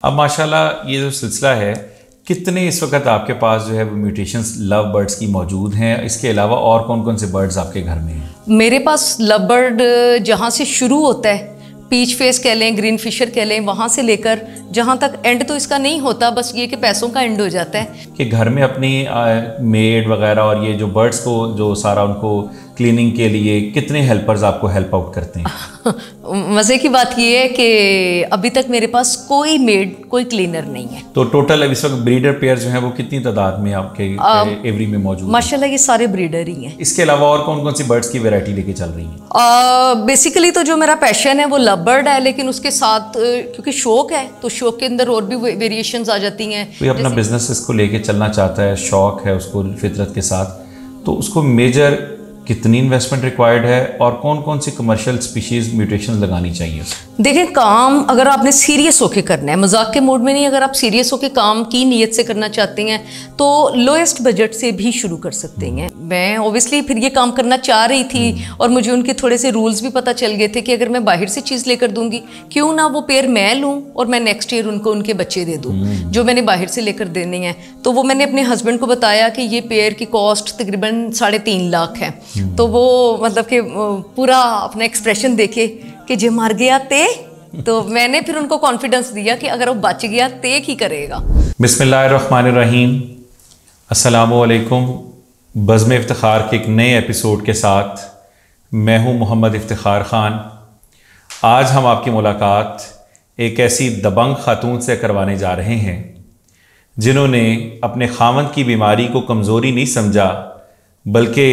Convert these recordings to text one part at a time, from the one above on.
अब माशाल्लाह ये जो सिलसिला है, कितने इस वक्त आपके पास जो है वो म्यूटेशंस लव बर्ड्स की मौजूद हैं? इसके अलावा और कौन कौन से बर्ड्स आपके घर में हैं? मेरे पास लव बर्ड जहाँ से शुरू होता है, पीच फेस कह लें, ग्रीन फिशर कह लें, वहाँ से लेकर जहाँ तक एंड तो इसका नहीं होता, बस ये कि पैसों का एंड हो जाता है कि घर में अपनी मेड वगैरह और ये जो बर्ड्स को जो सारा उनको क्लीनिंग के लिए कितने हेल्पर्स आपको हेल्प आउट करते हैं? मज़े की बात ये है कि अभी तक मेरे पास कोई मेड, कोई क्लीनर नहीं है। तो टोटल इस वक्त ब्रीडर पेयर जो है वो कितनी तादाद में आपके एवरी में मौजूद? माशाल्लाह ये सारे ब्रीडर ही हैं। इसके अलावा और कौन कौन सी बर्ड्स की वैरायटी लेके चल रही हैं? बेसिकली तो जो मेरा पैशन है वो लव बर्ड है, लेकिन उसके साथ क्योंकि शौक है तो शौक के अंदर और भी वेरिएशंस आ जाती हैं। कोई अपना बिजनेस इसको लेके चलना चाहता है, शौक है उसको फितरत के साथ, तो उसको मेजर कितनी इन्वेस्टमेंट रिक्वायर्ड है और कौन कौन सी कमर्शियल स्पीशीज म्यूटेशन लगानी चाहिए? देखें, काम अगर आपने सीरियस होकर करना है, मजाक के मूड में नहीं, अगर आप सीरियस होकर काम की नीयत से करना चाहते हैं तो लोएस्ट बजट से भी शुरू कर सकते हैं। मैं ओबियसली फिर ये काम करना चाह रही थी और मुझे उनके थोड़े से रूल्स भी पता चल गए थे कि अगर मैं बाहर से चीज़ लेकर दूंगी, क्यों ना वो पेयर मैं लूँ और मैं नेक्स्ट ईयर उनको उनके बच्चे दे दूँ जो मैंने बाहर से लेकर देने हैं। तो वो मैंने अपने हस्बैंड को बताया कि ये पेयर की कॉस्ट तकरीबन 3.5 लाख है। तो वो मतलब कि पूरा अपना एक्सप्रेशन देखे कि जे मर गया ते, तो मैंने फिर उनको कॉन्फिडेंस दिया कि अगर वो बच गया ते ही करेगा। बिस्मिल्लाहिर्रहमानिर्रहीम, अस्सलामु अलैकुम। बज़्म इफ्तिखार के एक नए एपिसोड के साथ मैं हूं मोहम्मद इफ्तिखार ख़ान। आज हम आपकी मुलाकात एक ऐसी दबंग खातून से करवाने जा रहे हैं जिन्होंने अपने खामन की बीमारी को कमज़ोरी नहीं समझा, बल्कि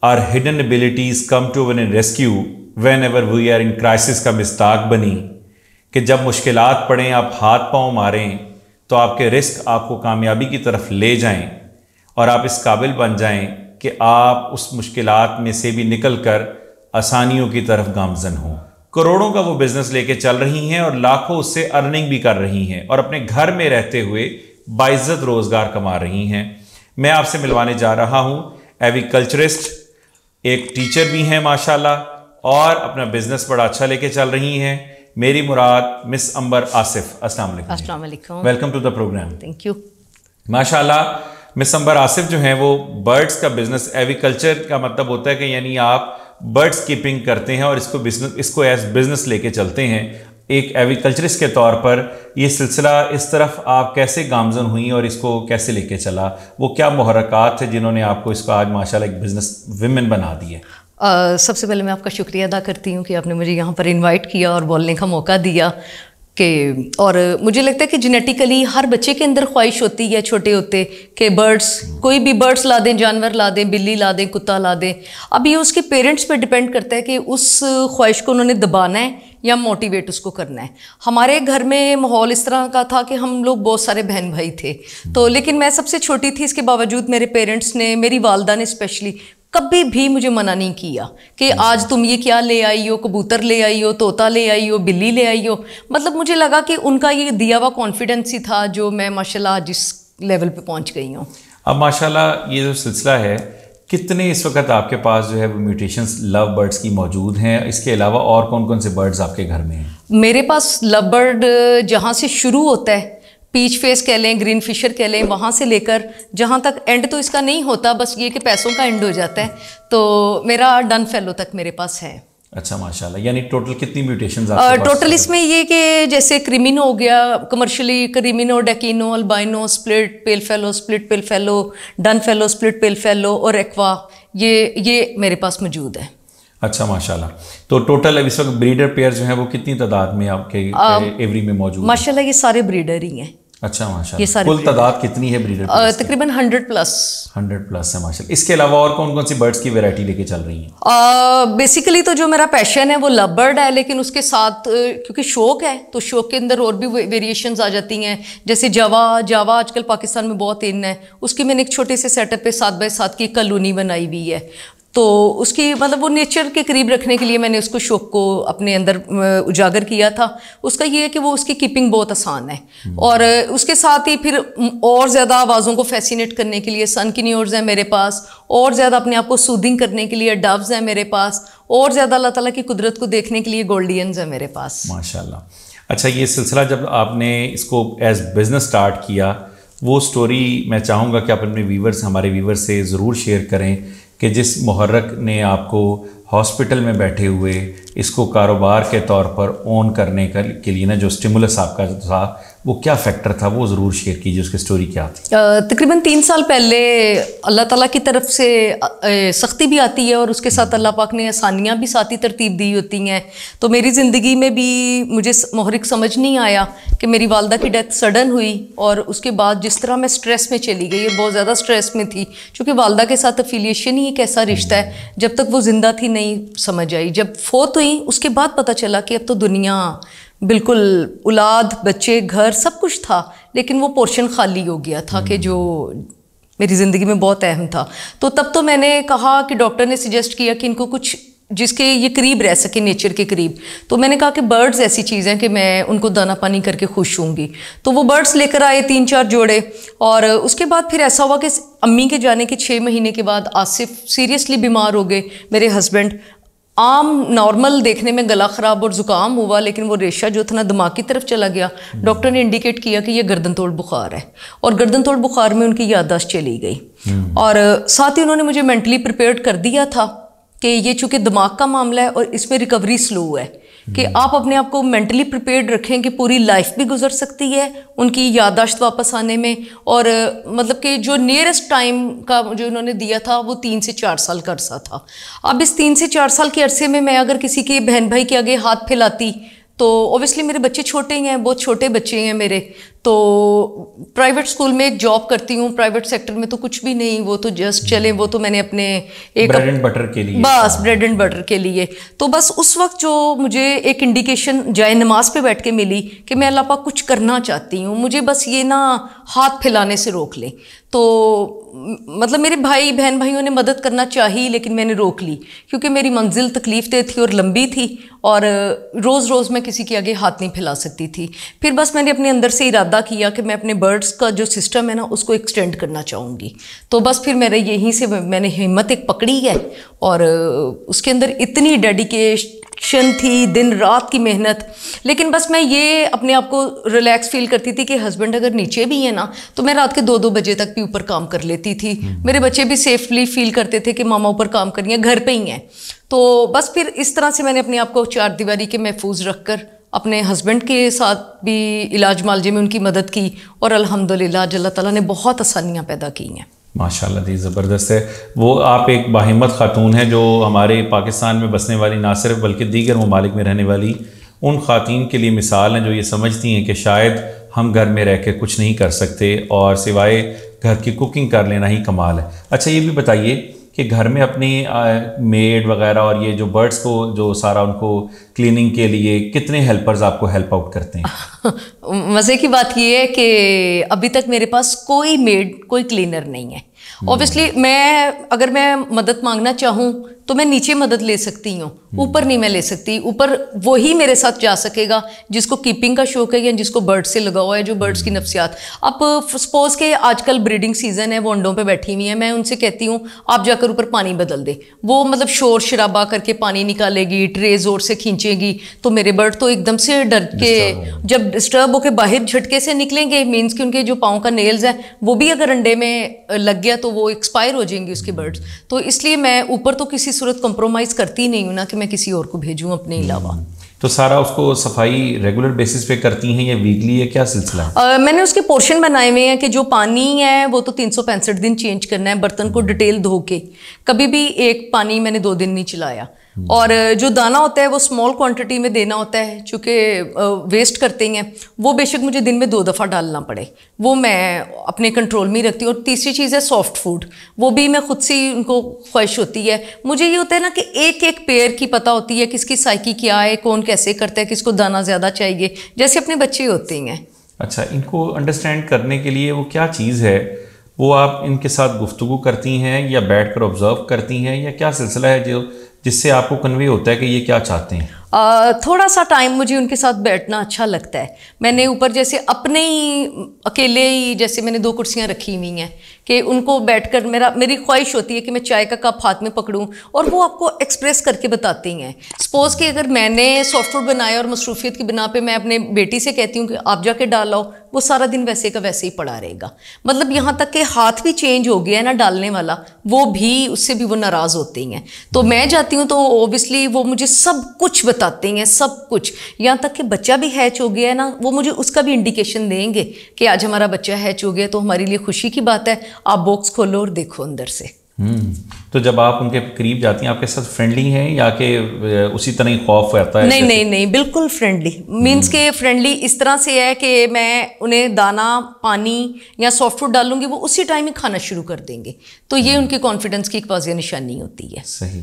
are hidden abilities come to one in rescue whenever we are in crisis का मिस्ताक बनी कि जब मुश्किलात पड़ें आप हाथ पांव मारें तो आपके रिस्क आपको कामयाबी की तरफ ले जाएं और आप इस काबिल बन जाएं कि आप उस मुश्किलात में से भी निकल कर आसानियों की तरफ गामजन हों। करोड़ों का वो बिज़नेस लेके चल रही हैं और लाखों उससे अर्निंग भी कर रही हैं और अपने घर में रहते हुए बाइज्जत रोज़गार कमा रही हैं। मैं आपसे मिलवाने जा रहा हूँ एग्रीकल्चरिस्ट, एक टीचर भी हैं माशाल्लाह और अपना बिजनेस बड़ा अच्छा लेके चल रही हैं। मेरी मुराद मिस अंबर आसिफ। अस्सलाम वालेकुम, welcome to the programme. Thank you. माशाल्लाह मिस अंबर आसिफ जो हैं वो बर्ड्स का बिजनेस, एग्रीकल्चर का मतलब होता है कि यानी आप बर्ड्स कीपिंग करते हैं और इसको एज बिजनेस लेके चलते हैं। एक एग्रीकल्चरिस्ट के तौर पर ये सिलसिला इस तरफ आप कैसे गामजन हुई और इसको कैसे लेके चला? वो क्या मुहर्रकात थे जिन्होंने आपको इसको आज माशाल्लाह एक बिजनेस विमेन बना दी है? सबसे पहले मैं आपका शुक्रिया अदा करती हूँ कि आपने मुझे यहाँ पर इनवाइट किया और बोलने का मौका दिया कि, और मुझे लगता है कि जेनेटिकली हर बच्चे के अंदर ख्वाहिश होती है छोटे होते कि बर्ड्स, कोई भी बर्ड्स ला दें, जानवर ला दें, बिल्ली ला दें, कुत्ता ला दें। अब ये उसके पेरेंट्स पे डिपेंड करता है कि उस ख्वाहिश को उन्होंने दबाना है या मोटिवेट उसको करना है। हमारे घर में माहौल इस तरह का था कि हम लोग बहुत सारे बहन भाई थे, तो लेकिन मैं सबसे छोटी थी। इसके बावजूद मेरे पेरेंट्स ने, मेरी वालदा ने स्पेशली कभी भी मुझे मना नहीं किया कि आज तुम ये क्या ले आई हो, कबूतर ले आई हो, तोता ले आई हो, बिल्ली ले आई हो। मतलब मुझे लगा कि उनका ये दिया हुआ कॉन्फिडेंस ही था जो मैं माशाल्लाह जिस लेवल पे पहुंच गई हूँ। अब माशाल्लाह ये जो सिलसिला है, कितने इस वक्त आपके पास जो है वो म्यूटेशंस लव बर्ड्स की मौजूद हैं? इसके अलावा और कौन कौन से बर्ड्स आपके घर में हैं? मेरे पास लव बर्ड जहाँ से शुरू होता है, पीच फेस कह लें, ग्रीन फिशर कह लें, वहाँ से लेकर जहाँ तक एंड तो इसका नहीं होता, बस ये कि पैसों का एंड हो जाता है, तो मेरा डन फेलो तक मेरे पास है। अच्छा माशाल्लाह। यानी टोटल कितनी म्यूटेशंस आपके पास? टोटल इसमें ये कि जैसे क्रिमिनो हो गया, commercially cremino, dekino, albino, split pale fallow, split pale fallow, dun fallow, split pale fallow और एक्वा, ये मेरे पास मौजूद है। अच्छा माशाल्लाह। तो टोटल इस वक्त ब्रीडर पेयर जो है वो कितनी तादाद में आपके एवरी में मौजूद? माशाल्लाह ये सारे ब्रीडर ही हैं। अच्छा माशाल्लाह। कुल तादाद कितनी है ब्रीडर? तकरीबन 100 प्लस। 100 प्लस है माशाल्लाह। इसके अलावा और कौन कौन सी बर्ड्स की वैरायटी लेके चल रही हैं? बेसिकली तो जो मेरा पैशन है वो लव बर्ड है, लेकिन उसके साथ क्योंकि शौक है तो शौक के अंदर और भी वेरिएशंस आ जाती हैं। जैसे जावा आजकल पाकिस्तान में बहुत इन है, उसकी मैंने एक छोटे से सेटअप पे 7x7 की कॉलोनी बनाई हुई है। तो उसकी मतलब वो नेचर के करीब रखने के लिए मैंने उसको शौक को अपने अंदर उजागर किया था। उसका ये है कि वो उसकी कीपिंग बहुत आसान है और उसके साथ ही फिर और ज़्यादा आवाज़ों को फैसिनेट करने के लिए सनकिन्योर्स हैं मेरे पास, और ज़्यादा अपने आप को सूदिंग करने के लिए डव्स हैं मेरे पास, और ज़्यादा अल्लाह ताला की कुदरत को देखने के लिए गोल्डियंस हैं मेरे पास। माशाल्लाह। अच्छा, ये सिलसिला जब आपने इसको एज बिज़नेस स्टार्ट किया, वो स्टोरी मैं चाहूँगा कि आप अपने व्यूवर्स, हमारे व्यूवर्स से ज़रूर शेयर करें कि जिस मुहर्रक ने आपको हॉस्पिटल में बैठे हुए इसको कारोबार के तौर पर ओन करने के लिए ना, जो स्टिमुलस आपका था, वो क्या फैक्टर था, वो ज़रूर शेयर कीजिए, उसकी स्टोरी क्या थी। तकरीबन 3 साल पहले अल्लाह ताला की तरफ से सख्ती भी आती है और उसके साथ अल्लाह पाक ने आसानियाँ भी साथ ही तरतीब दी होती हैं। तो मेरी ज़िंदगी में भी मुझे मुहर्रिक समझ नहीं आया कि मेरी वालदा की डेथ सडन हुई और उसके बाद जिस तरह मैं स्ट्रेस में चली गई, बहुत ज़्यादा स्ट्रेस में थी, क्योंकि वालदा के साथ अफिलिएशन ही एक ऐसा रिश्ता है, जब तक वो ज़िंदा थी नहीं समझ आई। जब फोत हुई उसके बाद पता चला कि अब तो दुनिया बिल्कुल, औलाद, बच्चे, घर सब कुछ था, लेकिन वो पोर्शन खाली हो गया था कि जो मेरी ज़िंदगी में बहुत अहम था। तो तब तो मैंने कहा कि डॉक्टर ने सजेस्ट किया कि इनको कुछ जिसके ये करीब रह सके, नेचर के करीब। तो मैंने कहा कि बर्ड्स ऐसी चीज़ हैं कि मैं उनको दाना पानी करके खुश होंगी। तो वो बर्ड्स लेकर आए 3-4 जोड़े, और उसके बाद फिर ऐसा हुआ कि अम्मी के जाने के 6 महीने के बाद आसिफ सीरियसली बीमार हो गए, मेरे हस्बैंड। आम नॉर्मल देखने में गला ख़राब और ज़ुकाम हुआ, लेकिन वो रेशा जो था ना दिमाग की तरफ चला गया। डॉक्टर ने इंडिकेट किया कि ये गर्दन तोड़ बुखार है, और गर्दन तोड़ बुखार में उनकी याददाश्त चली गई। और साथ ही उन्होंने मुझे मेंटली प्रिपेयर्ड कर दिया था कि ये चूँकि दिमाग का मामला है और इसमें रिकवरी स्लो है, कि आप अपने आप को मेंटली प्रिपेयर्ड रखें कि पूरी लाइफ भी गुजर सकती है उनकी याददाश्त वापस आने में। और मतलब कि जो नियरेस्ट टाइम का जो उन्होंने दिया था वो 3 से 4 साल का अरसा था। अब इस 3 से 4 साल के अरसे में मैं अगर किसी के बहन भाई के आगे हाथ फैलाती तो ऑब्वियसली मेरे बच्चे छोटे ही हैं, बहुत छोटे बच्चे हैं मेरे। तो प्राइवेट स्कूल में एक जॉब करती हूँ, प्राइवेट सेक्टर में तो कुछ भी नहीं, वो तो जस्ट चले, वो तो मैंने अपने एक ब्रेड एंड बटर के लिए, बस ब्रेड एंड बटर के लिए। तो बस उस वक्त जो मुझे एक इंडिकेशन जाए नमाज पे बैठ के मिली कि मैं अल्लाह पाक कुछ करना चाहती हूँ, मुझे बस ये ना हाथ फैलाने से रोक ले। तो मतलब मेरे भाई बहन भाइयों ने मदद करना चाहिए, लेकिन मैंने रोक ली, क्योंकि मेरी मंजिल तकलीफ दे थी और लंबी थी, और रोज़ रोज़ मैं किसी के आगे हाथ नहीं फैला सकती थी। फिर बस मैंने अपने अंदर से इरादा किया कि मैं अपने बर्ड्स का जो सिस्टम है ना उसको एक्सटेंड करना चाहूँगी। तो बस फिर मेरे यहीं से मैंने हिम्मत एक पकड़ी है, और उसके अंदर इतनी डेडिकेशन थी, दिन रात की मेहनत। लेकिन बस मैं ये अपने आप को रिलैक्स फील करती थी कि हस्बैंड अगर नीचे भी है ना तो मैं रात के 2-2 बजे तक भी ऊपर काम कर लेती थी। मेरे बच्चे भी सेफली फील करते थे कि मामा ऊपर काम कर रही हैं, घर पे ही हैं। तो बस फिर इस तरह से मैंने अपने आप को 4 दीवारी के महफूज रखकर अपने हस्बैंड के साथ भी इलाज मालजे में उनकी मदद की, और अल्हम्दुलिल्लाह अल्लाह ताला ने बहुत आसानियाँ पैदा की हैं। माशाल्लाह दी, ज़बरदस्त है। वो आप एक बाहिम्मत खातून हैं जो हमारे पाकिस्तान में बसने वाली, ना सिर्फ बल्कि दीगर ममालिक में रहने वाली उन ख़ातीन के लिए मिसाल हैं जो ये समझती हैं कि शायद हम घर में रह के कुछ नहीं कर सकते और सिवाय घर की कुकिंग कर लेना ही कमाल है। अच्छा, ये भी बताइए कि घर में अपनी मेड वगैरह और ये जो बर्ड्स को जो सारा उनको क्लीनिंग के लिए कितने हेल्पर्स आपको हेल्प आउट करते हैं? मज़े की बात ये है कि अभी तक मेरे पास कोई मेड, कोई क्लीनर नहीं है। ऑब्वियसली अगर मैं मदद मांगना चाहूँ तो मैं नीचे मदद ले सकती हूँ, ऊपर नहीं मैं ले सकती। ऊपर वही मेरे साथ जा सकेगा जिसको कीपिंग का शौक है या जिसको बर्ड से लगा हुआ है, जो बर्ड्स की नफ्सियात। अब सपोज के आजकल ब्रीडिंग सीजन है, वो अंडों पे बैठी हुई है, मैं उनसे कहती हूँ आप जाकर ऊपर पानी बदल दे, वो मतलब शोर शराबा करके पानी निकालेगी, ट्रे जोर से खींचेगी, तो मेरे बर्ड तो एकदम से डर के जब डिस्टर्ब होकर बाहर झटके से निकलेंगे, मीन्स कि उनके जो पाँव का नेल्स है वो भी अगर अंडे में लग गया तो वो एक्सपायर हो जाएंगी उसके बर्ड्स। तो इसलिए मैं ऊपर तो किसी सूरत कंप्रोमाइज़ करती नहीं हूँ ना कि मैं किसी और को भेजूँ अपने अलावा। तो सारा उसको सफाई रेगुलर बेसिस पे करती हैं या वीकली है, क्या सिलसिला है? मैंने उसके पोर्शन बनाए हुए हैं कि जो पानी है वो तो 365 दिन चेंज करना है, बर्तन को डिटेल धो के। कभी भी एक पानी मैंने 2 दिन नहीं चलाया। और जो दाना होता है वो स्मॉल क्वांटिटी में देना होता है, चूँकि वेस्ट करते हैं वो बेशक मुझे दिन में 2 दफ़ा डालना पड़े, वो मैं अपने कंट्रोल में ही रखती हूँ। और तीसरी चीज़ है सॉफ्ट फूड, वो भी मैं खुद से उनको ख्वाहिश होती है। मुझे ये होता है ना कि एक एक पेयर की पता होती है किसकी साइकी क्या है, कौन कैसे करता है, किसको दाना ज़्यादा चाहिए, जैसे अपने बच्चे होते हैं। अच्छा, इनको अंडरस्टैंड करने के लिए वो क्या चीज़ है, वो आप इनके साथ गुफ्तगू करती हैं या बैठ कर ऑब्ज़र्व करती हैं, या क्या सिलसिला है जो जिससे आपको कन्वे होता है कि ये क्या चाहते हैं? थोड़ा सा टाइम मुझे उनके साथ बैठना अच्छा लगता है। मैंने ऊपर जैसे अपने ही अकेले ही जैसे मैंने 2 कुर्सियाँ रखी हुई हैं कि उनको बैठकर मेरी ख्वाहिश होती है कि मैं चाय का कप हाथ में पकड़ूं और वो आपको एक्सप्रेस करके बताती हैं। सपोज़ कि अगर मैंने सॉफ्टवेयर बनाया और मसरूफियत की बिना पे मैं अपने बेटी से कहती हूँ कि आप जाके डाल आओ, वो सारा दिन वैसे का वैसे ही पड़ा रहेगा। मतलब यहाँ तक कि हाथ भी चेंज हो गया है ना डालने वाला, वो भी उससे भी वो नाराज़ होती हैं। तो मैं जाती हूँ तो ओबियसली वो मुझे सब कुछ बताती हैं, सब कुछ। यहाँ तक कि बच्चा भी हैच हो गया है ना, वो मुझे उसका भी इंडिकेशन देंगे कि आज हमारा बच्चा हैच हो गया, तो हमारे लिए खुशी की बात है, आप बॉक्स खोलो और देखो अंदर से। तो जब आप उनके करीब जाती हैं, आपके साथ फ्रेंडली हैं या कि उसी तरह ही खौफ रहता है? नहीं, बिल्कुल फ्रेंडली। मीन्स के फ्रेंडली इस तरह से है कि मैं उन्हें दाना, पानी या सॉफ्ट फूड डालूंगी, वो उसी टाइम ही खाना शुरू कर देंगे। तो ये उनके कॉन्फिडेंस की एक वाज़ेह निशानी होती है। सही।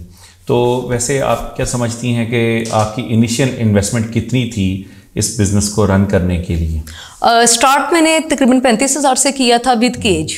तो वैसे आप क्या समझती हैं कि आपकी इनिशियल इन्वेस्टमेंट कितनी थी इस बिज़नेस को रन करने के लिए? स्टार्ट मैंने तकरीबन 35,000 से किया था विद केज,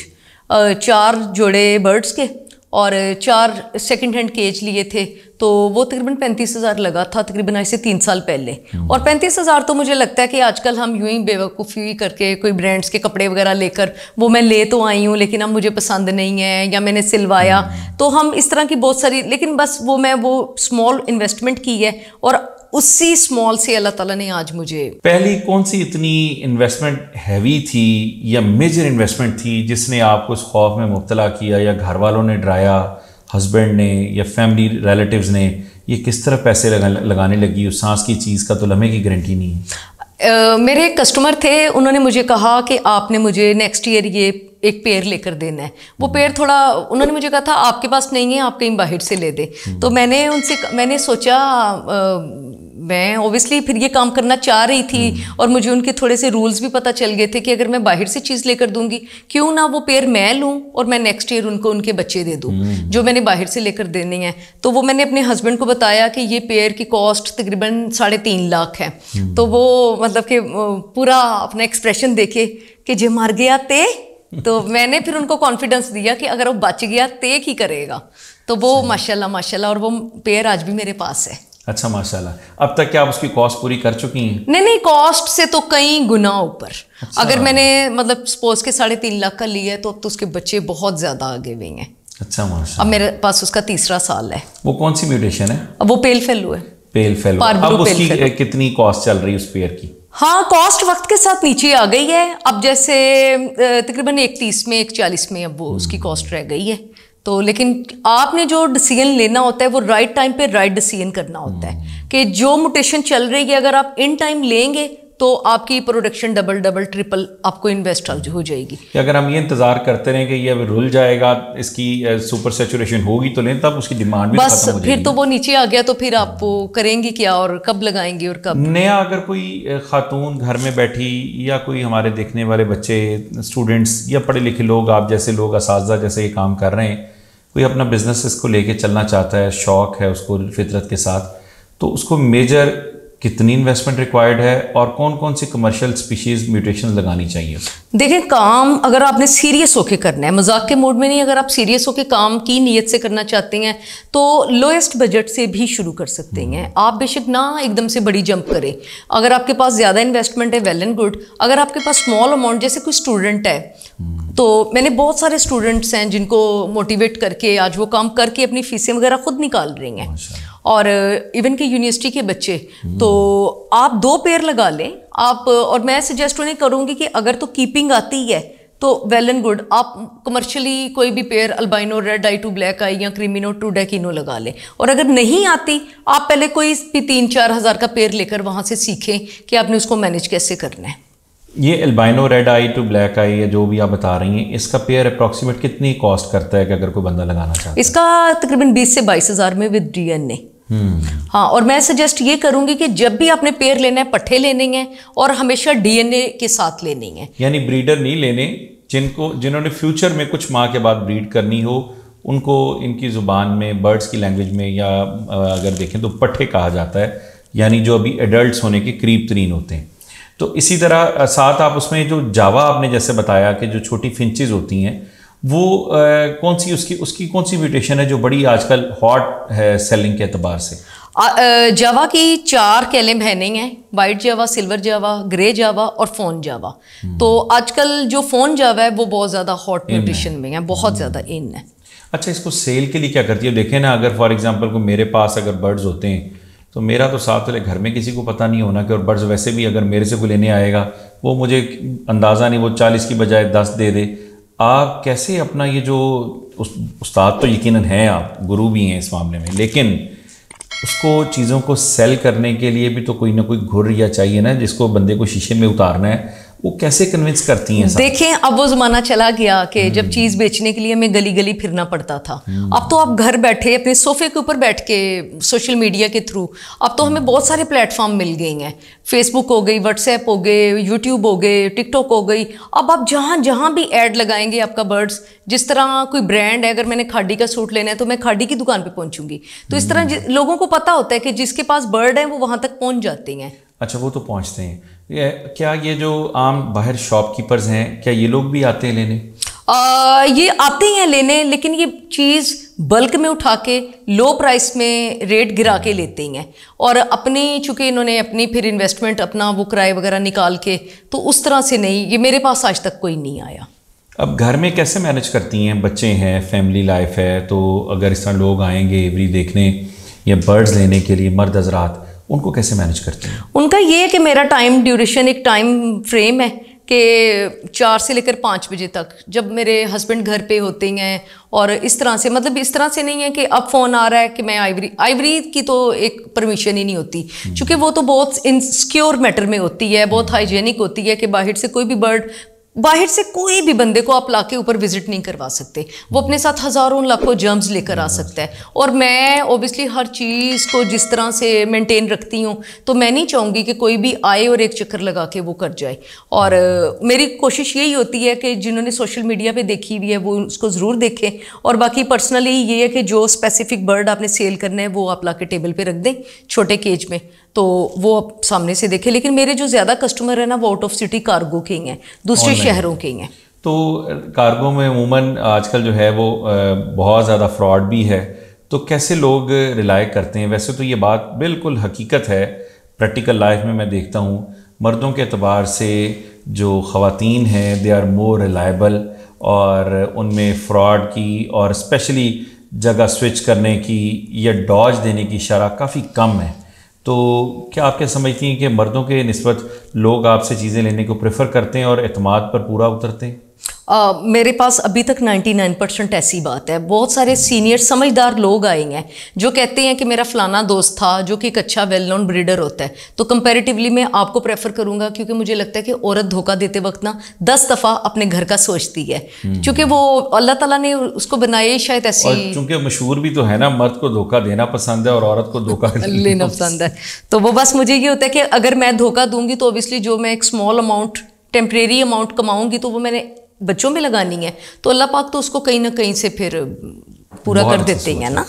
4 जोड़े बर्ड्स के और 4 सेकंड हैंड केज लिए थे, तो वो तकरीबन 35,000 लगा था, तकरीबन ऐसे 3 साल पहले। और 35,000 तो मुझे लगता है कि आजकल हम यूं ही बेवकूफ़ी करके कोई ब्रांड्स के कपड़े वगैरह लेकर, वो मैं ले तो आई हूँ लेकिन अब मुझे पसंद नहीं है या मैंने सिलवाया, तो हम इस तरह की बहुत सारी, लेकिन बस वो स्मॉल इन्वेस्टमेंट की है और उसी स्मॉल से अल्लाह ताला ने आज मुझे। पहली कौन सी इतनी इन्वेस्टमेंट हैवी थी या मेजर इन्वेस्टमेंट थी जिसने आपको उस खौफ में मुब्तला किया, या घर वालों ने डराया, हस्बैंड ने या फैमिली रिलेटिव्स ने? ये किस तरह पैसे लगाने लगी? उस सांस की चीज़ का तो लम्हे की गारंटी नहीं है। मेरे एक कस्टमर थे, उन्होंने मुझे कहा कि आपने मुझे नेक्स्ट ईयर ये एक पेयर लेकर देना है। वो पेयर थोड़ा, उन्होंने मुझे कहा था आपके पास नहीं है, आप कहीं बाहर से ले दे। तो मैंने सोचा, मैं ओबियसली फिर ये काम करना चाह रही थी और मुझे उनके थोड़े से रूल्स भी पता चल गए थे कि अगर मैं बाहर से चीज़ लेकर दूंगी, क्यों ना वो पेयर मैं लूँ और मैं नेक्स्ट ईयर उनके बच्चे दे दूँ जो मैंने बाहर से लेकर देने हैं। तो वो मैंने अपने हस्बैंड को बताया कि ये पेयर की कॉस्ट तकरीबन 3.5 लाख है। तो वो मतलब कि पूरा अपना एक्सप्रेशन देखे कि जे मर गया ते, तो मैंने फिर उनको कॉन्फिडेंस दिया कि अगर वो बच गया ते की करेगा। तो वो माशाल्लाह, और वो पेयर आज भी मेरे पास है। अच्छा, माशाल्लाह। अब तक क्या आप उसकी कॉस्ट पूरी कर चुकी हैं? नहीं, कॉस्ट से तो कई गुना ऊपर। अच्छा। अगर मैंने मतलब सपोज के 3.5 लाख का लिया है तो अब तो उसके बच्चे बहुत ज्यादा आगे हुए हैं। अच्छा, माशाल्लाह। अब मेरे पास उसका 3रा साल है। वो कौन सी म्यूटेशन है? अब वो पेल फेलो है। पेल फेलो। अब उसकी कितनी कॉस्ट चल रही है उस पेयर की? हाँ, कॉस्ट वक्त के साथ नीचे आ गई है। अब जैसे तकरीबन 1.30 में 1.40 में अब वो उसकी कॉस्ट रह गई है। तो लेकिन आपने जो डिसीजन लेना होता है वो राइट टाइम पे राइट डिसीजन करना होता है कि जो म्यूटेशन चल रही है अगर आप इन टाइम लेंगे तो आपकी प्रोडक्शन डबल ट्रिपल आपको इन्वेस्ट हो जाएगी। अगर हम ये इंतजार करते रहें कि ये अब रुल जाएगा, इसकी सुपर सैचुरेशन होगी तो लें, तब उसकी डिमांड भी बस खत्म हो जाएगी। फिर तो वो नीचे आ गया तो फिर आप वो करेंगे क्या और कब लगाएंगे और कब? नया अगर कोई खातून घर में बैठी या कोई हमारे देखने वाले बच्चे, स्टूडेंट्स या पढ़े लिखे लोग, आप जैसे लोग असातिज़ा जैसे ये काम कर रहे हैं, कोई अपना बिजनेस इसको लेके चलना चाहता है, शौक है उसको फितरत के साथ, तो उसको मेजर कितनी इन्वेस्टमेंट रिक्वायर्ड है और कौन कौन सी कमर्शियल स्पीशीज़ म्यूटेशन लगानी चाहिए? देखें, काम अगर आपने सीरियस होके करना है, मजाक के मूड में नहीं, अगर आप सीरियस होके काम की नीयत से करना चाहते हैं तो लोएस्ट बजट से भी शुरू कर सकते हैं आप। बेशक ना एकदम से बड़ी जंप करें। अगर आपके पास ज़्यादा इन्वेस्टमेंट है, वेल एंड गुड। अगर आपके पास स्मॉल अमाउंट, जैसे कोई स्टूडेंट है, तो मैंने बहुत सारे स्टूडेंट्स हैं जिनको मोटिवेट करके आज वो काम करके अपनी फीसें वगैरह खुद निकाल रही हैं, और इवन के यूनिवर्सिटी के बच्चे। तो आप 2 पेयर लगा लें आप, और मैं सजेस्ट उन्हें करूँगी कि अगर तो कीपिंग आती है तो वेल एंड गुड, आप कमर्शियली कोई भी pair albino, red eye to black eye या क्रीमिनो टू डेकिनो लगा लें। और अगर नहीं आती, आप पहले कोई भी 3-4 हज़ार का पेयर लेकर वहाँ से सीखें कि आपने उसको मैनेज कैसे करना है। ये albino, red eye to black eye या जो भी आप बता रही हैं, इसका पेयर अप्रॉक्सीमेट कितनी कॉस्ट करता है कि अगर कोई बंदा लगाना चाहता है? इसका तकरीबन 20 से 22 हज़ार में विद DNA। हाँ, और मैं सजेस्ट ये करूंगी कि जब भी आपने पेयर लेना है, पट्ठे लेने हैं और हमेशा DNA के साथ लेने हैं। यानी ब्रीडर नहीं लेने, जिन्होंने फ्यूचर में कुछ माह के बाद ब्रीड करनी हो, उनको इनकी ज़ुबान में, बर्ड्स की लैंग्वेज में, या अगर देखें तो पट्ठे कहा जाता है, यानी जो अभी एडल्ट्स होने के करीब तरीन होते हैं। तो इसी तरह साथ आप उसमें जो जावा आपने जैसे बताया कि जो छोटी फिंचेस होती हैं, वो कौन सी उसकी कौन सी म्यूटेशन है जो बड़ी आजकल हॉट है सेलिंग के एतबार से? जावा की 4 कह लें बहनें हैं, वाइट जावा, सिल्वर जावा, ग्रे जावा और फोन जावा। तो आजकल जो फोन जावा है वो बहुत ज़्यादा हॉट न्यूट्रिशन में है, बहुत ज़्यादा इन है। अच्छा, इसको सेल के लिए क्या करती है? देखें ना, अगर फॉर एग्जांपल को मेरे पास अगर बर्ड्स होते हैं तो मेरा तो साथ वाले घर में किसी को पता नहीं होना कि, और बर्ड्स वैसे भी अगर मेरे से कोई लेने आएगा वो मुझे अंदाज़ा नहीं, वो 40 की बजाय 10 दे दे। आप कैसे अपना ये जो उस्ताद तो यकीनन हैं, आप गुरु भी हैं इस मामले में, लेकिन उसको चीज़ों को सेल करने के लिए भी तो कोई ना कोई घुर या चाहिए ना, जिसको बंदे को शीशे में उतारना है, वो कैसे कन्विंस करती हैं? देखें, अब वो ज़माना चला गया कि जब चीज़ बेचने के लिए हमें गली गली फिरना पड़ता था। अब तो आप घर बैठे अपने सोफे के ऊपर बैठ के सोशल मीडिया के थ्रू, अब तो हमें बहुत सारे प्लेटफॉर्म मिल गए हैं। फेसबुक हो गई, व्हाट्सएप हो गए, यूट्यूब हो गए, टिकटॉक हो गई। अब आप जहाँ जहाँ भी ऐड लगाएंगे आपका बर्ड्स, जिस तरह कोई ब्रांड है, अगर मैंने खाड़ी का सूट लेना है तो मैं खाड़ी की दुकान पे पहुंचूंगी। तो इस तरह लोगों को पता होता है कि जिसके पास बर्ड है वो वहां तक पहुंच जाते हैं। अच्छा, वो तो पहुंचते हैं। क्या ये जो आम बाहर शॉपकीपर्स हैं, क्या ये लोग भी आते हैं लेने? ये आते हैं लेने, लेकिन ये चीज़ बल्क में उठा के लो प्राइस में रेट गिरा के लेते हैं, और अपनी चूँकि इन्होंने अपनी फिर इन्वेस्टमेंट अपना वो किराए वगैरह निकाल के, तो उस तरह से नहीं, ये मेरे पास आज तक कोई नहीं आया। अब घर में कैसे मैनेज करती हैं? बच्चे हैं, फैमिली लाइफ है, तो अगर इस तरह लोग आएंगे एवरी देखने या बर्ड्स लेने के लिए, मर्द हजरात, उनको कैसे मैनेज करते हैं? उनका ये है कि मेरा टाइम ड्यूरेशन एक टाइम फ्रेम है कि 4 से लेकर 5 बजे तक, जब मेरे हस्बैंड घर पे होते हैं। और इस तरह से, मतलब इस तरह से नहीं है कि अब फ़ोन आ रहा है कि मैं आइवरी की तो एक परमिशन ही नहीं होती, क्योंकि वो तो बहुत इनसिक्योर मैटर में होती है, बहुत हाइजेनिक होती है कि बाहर से कोई भी बर्ड, बाहर से कोई भी बंदे को आप लाके ऊपर विजिट नहीं करवा सकते। वो अपने साथ हज़ारों लाखों जर्म्स लेकर आ सकता है। और मैं ओबियसली हर चीज़ को जिस तरह से मेंटेन रखती हूँ, तो मैं नहीं चाहूँगी कि कोई भी आए और एक चक्कर लगा के वो कर जाए। और मेरी कोशिश यही होती है कि जिन्होंने सोशल मीडिया पे देखी हुई है वो उसको ज़रूर देखें। और बाकी पर्सनली ये है कि जो स्पेसिफिक बर्ड आपने सेल करना है वो आप ला के टेबल पर रख दें छोटे केज में, तो वो आप सामने से देखें। लेकिन मेरे जो ज़्यादा कस्टमर है ना, वो आउट ऑफ सिटी कार्गो के हैं, दूसरे शहरों के हैं। तो कार्गो में अमूमन आजकल जो है वो बहुत ज़्यादा फ्रॉड भी है, तो कैसे लोग रिलाय करते हैं? वैसे तो ये बात बिल्कुल हकीकत है, प्रैक्टिकल लाइफ में मैं देखता हूँ मर्दों के अतबार से जो ख़वातीन हैं, दे आर मोर रिलायबल, और उनमें फ़्रॉड की और स्पेशली जगह स्विच करने की या डॉज देने की शरह काफ़ी कम है। तो क्या आप क्या समझती हैं कि मर्दों के निस्बत लोग आपसे चीज़ें लेने को प्रेफर करते हैं और एतमाद पर पूरा उतरते हैं? मेरे पास अभी तक 99% ऐसी बात है। बहुत सारे सीनियर समझदार लोग आए हैं जो कहते हैं कि मेरा फलाना दोस्त था जो कि एक अच्छा वेल नोन ब्रीडर होता है, तो कंपैरेटिवली मैं आपको प्रेफर करूंगा, क्योंकि मुझे लगता है कि औरत धोखा देते वक्त ना 10 दफ़ा अपने घर का सोचती है, क्योंकि वो अल्लाह ताला ने उसको बनाए शायद ऐसी। और चूंकि मशहूर भी तो है ना, मर्द को धोखा देना पसंद है और औरत को धोखा लेना पसंद है। तो वो बस मुझे ये होता है कि अगर मैं धोखा दूंगी तो ऑब्वियसली जो मैं एक स्मॉल अमाउंट, टेम्परेरी अमाउंट कमाऊंगी तो वो मैंने बच्चों में लगानी है, तो अल्लाह पाक तो उसको कहीं ना कहीं से फिर पूरा कर देते हैं ना।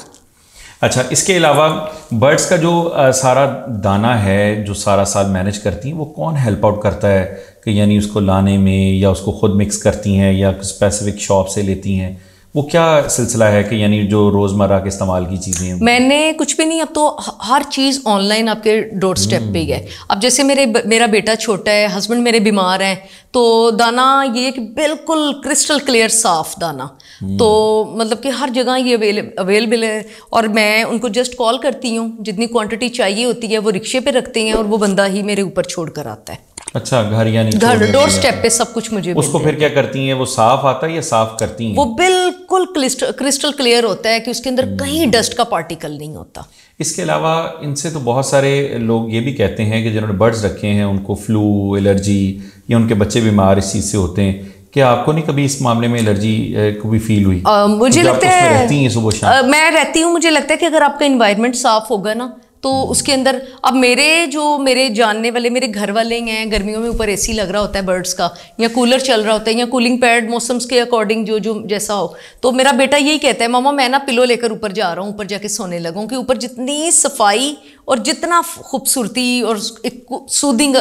अच्छा, इसके अलावा बर्ड्स का जो सारा दाना है जो सारा साल मैनेज करती हैं, वो कौन हेल्प आउट करता है? कि यानी उसको लाने में, या उसको खुद मिक्स करती हैं, या स्पेसिफिक शॉप से लेती हैं? वो क्या सिलसिला है कि यानी जो रोज़मर्रा के इस्तेमाल की चीज़ें हैं? मैंने कुछ भी नहीं, अब तो हर चीज़ ऑनलाइन आपके डोर स्टेप पे ही है। अब जैसे मेरा बेटा छोटा है, हस्बैंड मेरे बीमार हैं, तो दाना ये कि बिल्कुल क्रिस्टल क्लियर साफ दाना, तो मतलब कि हर जगह ये अवेलेबल है। और मैं उनको जस्ट कॉल करती हूँ, जितनी क्वांटिटी चाहिए होती है वो रिक्शे पे रखते हैं और वो बंदा ही मेरे ऊपर छोड़ कर आता है। अच्छा, घर यानी घर डोर स्टेप पे सब कुछ मुझे। उसको फिर क्या करती हैं? वो साफ आता है या साफ करती हैं? वो बिल्कुल क्रिस्टल क्लियर होता है कि उसके अंदर कहीं डस्ट का पार्टिकल नहीं होता। इसके अलावा इनसे तो बहुत सारे लोग ये भी कहते हैं कि जिन्होंने बर्ड्स रखे हैं उनको फ्लू, एलर्जी, या उनके बच्चे बीमार इस चीज़ से होते हैं। क्या आपको नहीं कभी इस मामले में एलर्जी को भी फील हुई? मुझे लगता है रहती हैं सुबह शाम। मैं रहती हूँ। मुझे लगता है कि अगर आपका इन्वायरमेंट साफ होगा ना, तो उसके अंदर, अब मेरे जानने वाले, मेरे घर वाले हैं, गर्मियों में ऊपर एसी लग रहा होता है बर्ड्स का, या कूलर चल रहा होता है, या कूलिंग पैड मौसम के अकॉर्डिंग जो जैसा हो। तो मेरा बेटा यही कहता है, मामा मैं ना पिलो लेकर ऊपर जा रहा हूँ, ऊपर जाके सोने लगूँ, कि ऊपर जितनी सफाई और जितना खूबसूरती और एक सूदिंग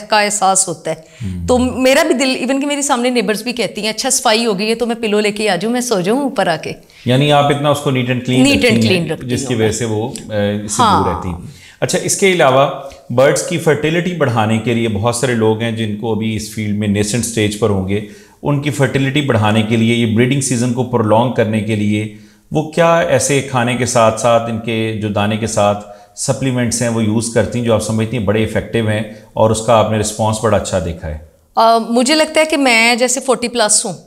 का एहसास होता है। तो मेरा भी दिल, इवन कि मेरे सामने नेबर्स भी कहती हैं अच्छा सफाई हो गई है तो मैं पिलो लेके आ जाऊँ, मैं सो जाऊँ ऊपर आके। यानी आप इतना उसको नीट एंड क्लीन रखती हूँ जिसकी वजह से वो इससे दूर रहती। अच्छा, इसके अलावा बर्ड्स की फर्टिलिटी बढ़ाने के लिए बहुत सारे लोग हैं जिनको अभी इस फील्ड में नेसेंट स्टेज पर होंगे, उनकी फर्टिलिटी बढ़ाने के लिए, ये ब्रीडिंग सीजन को प्रोलॉन्ग करने के लिए वो क्या ऐसे खाने के साथ साथ इनके जो दाने के साथ सप्लीमेंट्स हैं वो यूज़ करती हैं जो आप समझती हैं बड़े इफेक्टिव हैं और उसका आपने रिस्पॉन्स बड़ा अच्छा देखा है? मुझे लगता है कि मैं जैसे 40+ हूँ,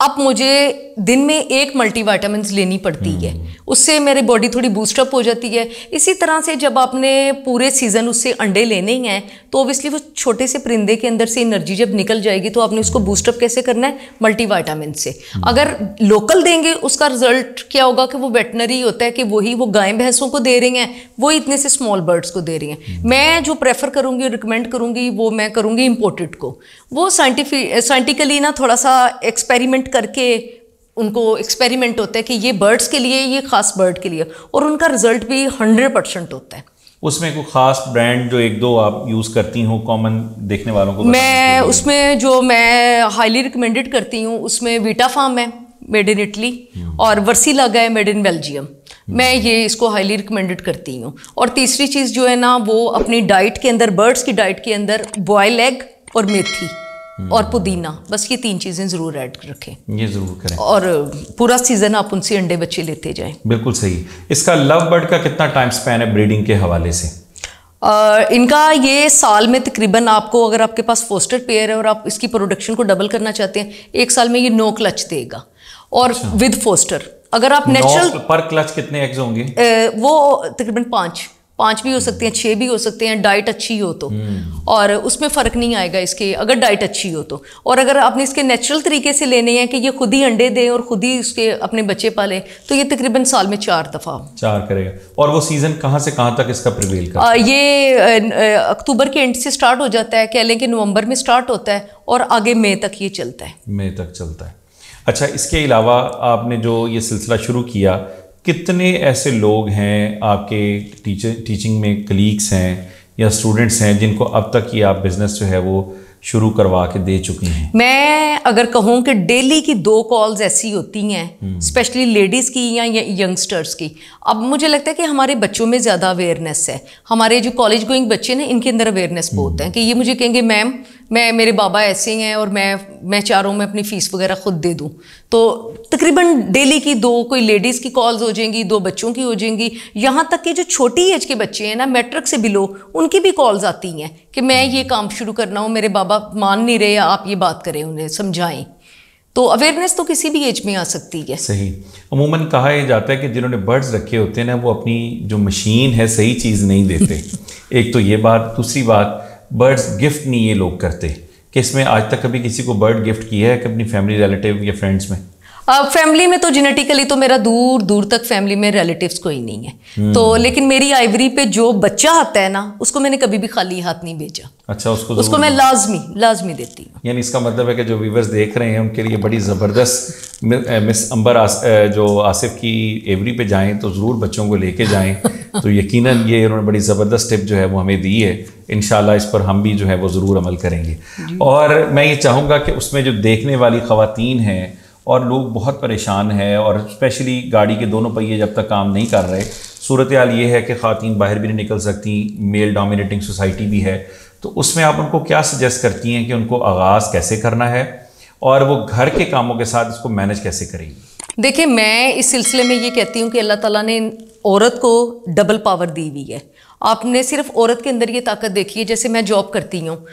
अब मुझे दिन में एक मल्टीविटामिन्स लेनी पड़ती है, उससे मेरी बॉडी थोड़ी बूस्टअप हो जाती है। इसी तरह से जब आपने पूरे सीज़न उससे अंडे लेने ही हैं तो ओबियसली वो छोटे से परिंदे के अंदर से एनर्जी जब निकल जाएगी तो आपने उसको बूस्टअप कैसे करना है? मल्टीविटामिन से। अगर लोकल देंगे उसका रिजल्ट क्या होगा कि वो वेटनरी होता है कि वही वो गाय भैंसों को दे रही हैं, वो इतने से स्मॉल बर्ड्स को दे रही हैं। मैं जो प्रेफर करूँगी, रिकमेंड करूँगी, वो मैं करूँगी इम्पोर्टेड को। वो साइंटिफिकली ना थोड़ा सा एक्सपेरिमेंट करके उनको एक्सपेरिमेंट होता है कि ये बर्ड्स के लिए, ये खास बर्ड के लिए, और उनका रिजल्ट भी 100% होता है। उसमें कोई खास ब्रांड जो एक दो आप यूज़ करती हो कॉमन देखने वालों को? मैं उसमें जो मैं हाईली रिकमेंडेड करती हूँ उसमें वीटा फार्म है मेड इन इटली और वर्सीलागा है मेड इन बेल्जियम। मैं ये इसको हाईली रिकमेंडेड करती हूँ। और तीसरी चीज़ जो है ना, वो अपनी डाइट के अंदर, बर्ड्स की डाइट के अंदर बॉयल एग और मेथी और पुदीना, बस ये 3 चीज़ें ज़रूर ऐड रखें। ये ज़रूर करें और पूरा सीज़न आप उनसे अंडे बच्चे लेते जाएं। बिल्कुल सही। इसका लव बर्ड का कितना टाइम स्पैन है ब्रीडिंग के हवाले से? इनका ये साल में तकरीबन आपको, अगर आपके पास फोस्टर पेयर है और आप इसकी प्रोडक्शन को डबल करना चाहते हैं, 1 साल में ये 9 क्लच देगा और विद फोस्टर। अगर आप नेचुरल पर क्लच कितने एग्स होंगे? वो तकरीबन 5 भी हो सकते हैं, 6 भी हो सकते हैं, डाइट अच्छी हो तो। और उसमें फ़र्क नहीं आएगा इसके, अगर डाइट अच्छी हो तो। और अगर आपने इसके नेचुरल तरीके से लेने हैं कि ये खुद ही अंडे दें और खुद ही उसके अपने बच्चे पाले, तो ये तकरीबन साल में 4 दफ़ा 4 करेगा। और वो सीज़न कहाँ से कहाँ तक इसका प्रिवेल करता है? ये अक्टूबर के एंड से स्टार्ट हो जाता है, कह लें कि नवंबर में स्टार्ट होता है और आगे मई तक ये चलता है। मई तक चलता है। अच्छा, इसके अलावा आपने जो ये सिलसिला शुरू किया, कितने ऐसे लोग हैं आपके टीचिंग में कलीग्स हैं या स्टूडेंट्स हैं जिनको अब तक ये आप बिज़नेस जो है वो शुरू करवा के दे चुकी हैं? मैं अगर कहूँ कि डेली की 2 कॉल्स ऐसी होती हैं, स्पेशली लेडीज़ की या यंगस्टर्स की। अब मुझे लगता है कि हमारे बच्चों में ज़्यादा अवेयरनेस है। हमारे जो कॉलेज गोइंग बच्चे हैं इनके अंदर अवेयरनेस बहुत है कि ये मुझे कहेंगे मैम मेरे बाबा ऐसे हैं और मैं चाह रहा हूँ मैं अपनी फ़ीस वगैरह खुद दे दूँ। तो तकरीबन डेली की 2 कोई लेडीज़ की कॉल्स हो जाएंगी, 2 बच्चों की हो जाएंगी, यहाँ तक कि जो छोटी एज के बच्चे हैं ना, मैट्रिक से बिलो, उनकी भी कॉल्स आती हैं कि मैं ये काम शुरू करना हूँ, मेरे बाबा मान नहीं रहे, आप ये बात करें, उन्हें समझाएं। तो अवेयरनेस तो किसी भी एज में आ सकती है। सही। अमूमन कहा यह जाता है कि जिन्होंने बर्ड्स रखे होते हैं ना, वो अपनी जो मशीन है सही चीज़ नहीं देते। एक तो ये बात। दूसरी बात, बर्ड्स गिफ्ट नहीं ये लोग करते कि इसमें आज तक कभी किसी को बर्ड गिफ्ट किया है कि अपनी फैमिली, रिलेटिव या फ्रेंड्स में? फैमिली में तो जेनेटिकली तो मेरा दूर दूर तक फैमिली में रिलेटिव्स कोई नहीं है। तो लेकिन मेरी आइवरी पे जो बच्चा आता है ना, उसको मैंने कभी भी खाली हाथ नहीं भेजा। अच्छा, उसको मैं लाजमी देती हूँ। यानी इसका मतलब है कि जो व्यूवर्स देख रहे हैं उनके लिए बड़ी ज़बरदस्त मिस अंबर जो आसिफ की एवरी पे जाएं तो ज़रूर बच्चों को लेके जाएं। तो यकीनन ये उन्होंने बड़ी ज़बरदस्त टिप जो है वो हमें दी है। इंशाल्लाह इस पर हम भी जो है वो ज़रूर अमल करेंगे। और मैं ये चाहूँगा कि उसमें जो देखने वाली ख़वातीन हैं और लोग बहुत परेशान हैं, और स्पेशली गाड़ी के दोनों पहिए जब तक काम नहीं कर रहे, सूरत हाल ये है कि ख़वातीन बाहर भी नहीं निकल सकती, मेल डोमिनेटिंग सोसाइटी भी है, तो उसमें आप उनको क्या सजेस्ट करती हैं कि उनको आगाज़ कैसे करना है और वो घर के कामों के साथ इसको मैनेज कैसे करेंगी? देखिए, मैं इस सिलसिले में ये कहती हूँ कि अल्लाह ताला ने औरत को डबल पावर दी हुई है। आपने सिर्फ औरत के अंदर ये ताकत देखी है। जैसे मैं जॉब करती हूँ,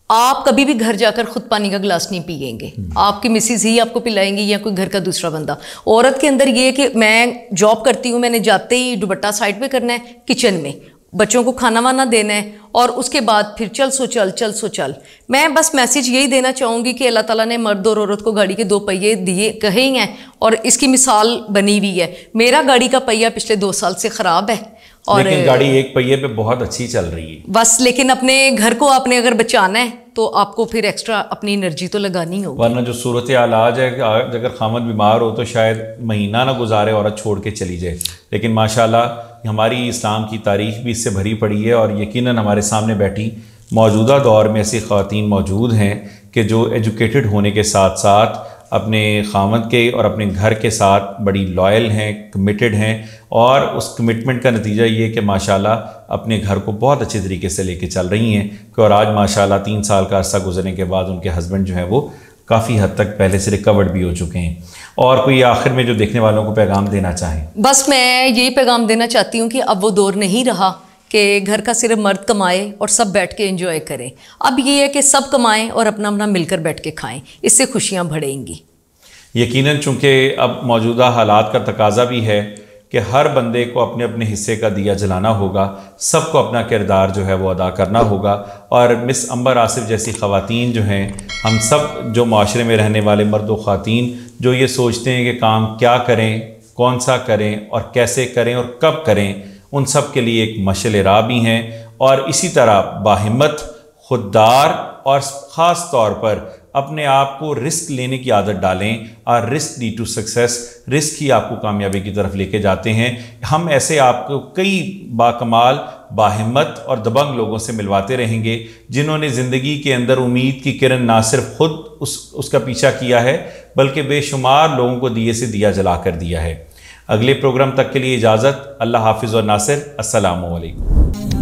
आप कभी भी घर जाकर खुद पानी का गिलास नहीं पिएंगे, आपकी मिसेज ही आपको पिलाएंगी या कोई घर का दूसरा बंदा। औरत के अंदर ये है कि मैं जॉब करती हूँ, मैंने जाते ही दुपट्टा साइड पे करना है, किचन में बच्चों को खाना वाना देना है, और उसके बाद फिर चल सो चल। मैं बस मैसेज यही देना चाहूँगी कि अल्लाह ताला ने मर्द और औरत को गाड़ी के 2 पहिए दिए कहे ही हैं, और इसकी मिसाल बनी हुई है। मेरा गाड़ी का पहिया पिछले 2 साल से ख़राब है, और लेकिन गाड़ी एक पहिए पे बहुत अच्छी चल रही है बस। लेकिन अपने घर को आपने अगर बचाना है तो आपको फिर एक्स्ट्रा अपनी एनर्जी तो लगानी होगी, वरना जो सूरत हाल आज है, आज अगर खामद बीमार हो तो शायद महीना ना गुजारे औरत छोड़ के चली जाए। लेकिन माशाल्लाह हमारी इस्लाम की तारीख भी इससे भरी पड़ी है, और यकीनन हमारे सामने बैठी मौजूदा दौर में ऐसी ख़वातीन मौजूद हैं कि जो एजुकेटेड होने के साथ साथ अपने ख़ावंद के और अपने घर के साथ बड़ी लॉयल हैं, कमिटेड हैं, और उस कमिटमेंट का नतीजा ये कि माशाल्लाह अपने घर को बहुत अच्छे तरीके से लेके चल रही हैं कि और आज माशाल्लाह 3 साल का अरसा गुजरने के बाद उनके हस्बैंड जो हैं वो काफ़ी हद तक पहले से रिकवर्ड भी हो चुके हैं। और कोई आखिर में जो देखने वालों को पैगाम देना चाहें? बस मैं यही पैगाम देना चाहती हूँ कि अब वो दौर नहीं रहा कि घर का सिर्फ मर्द कमाए और सब बैठ के एंजॉय करें। अब ये है कि सब कमाएं और अपना अपना मिलकर बैठ के खाएं, इससे खुशियाँ बढ़ेंगी। यकीनन चूँकि अब मौजूदा हालात का तकाजा भी है कि हर बंदे को अपने अपने हिस्से का दिया जलाना होगा, सबको अपना किरदार जो है वो अदा करना होगा। और मिस अंबर आसिफ जैसी ख़वातीन जो हैं, हम सब जो माशरे में रहने वाले मर्द व ख़वातीन जो ये सोचते हैं कि काम क्या करें, कौन सा करें और कैसे करें और कब करें, उन सब के लिए एक मशअल राह भी हैं। और इसी तरह बाहिम्मत, खुददार और ख़ास तौर पर अपने आप को रिस्क लेने की आदत डालें। और risk lead to success, risk ही आपको कामयाबी की तरफ लेके जाते हैं। हम ऐसे आपको कई बाकमाल, बाहिम्मत और दबंग लोगों से मिलवाते रहेंगे जिन्होंने ज़िंदगी के अंदर उम्मीद की किरण ना सिर्फ खुद उसका पीछा किया है बल्कि बेशुमार लोगों को दिए से दिया जला कर दिया है। अगले प्रोग्राम तक के लिए इजाज़त। अल्लाह हाफिज़ और नासिर। अस्सलामु अलैकुम।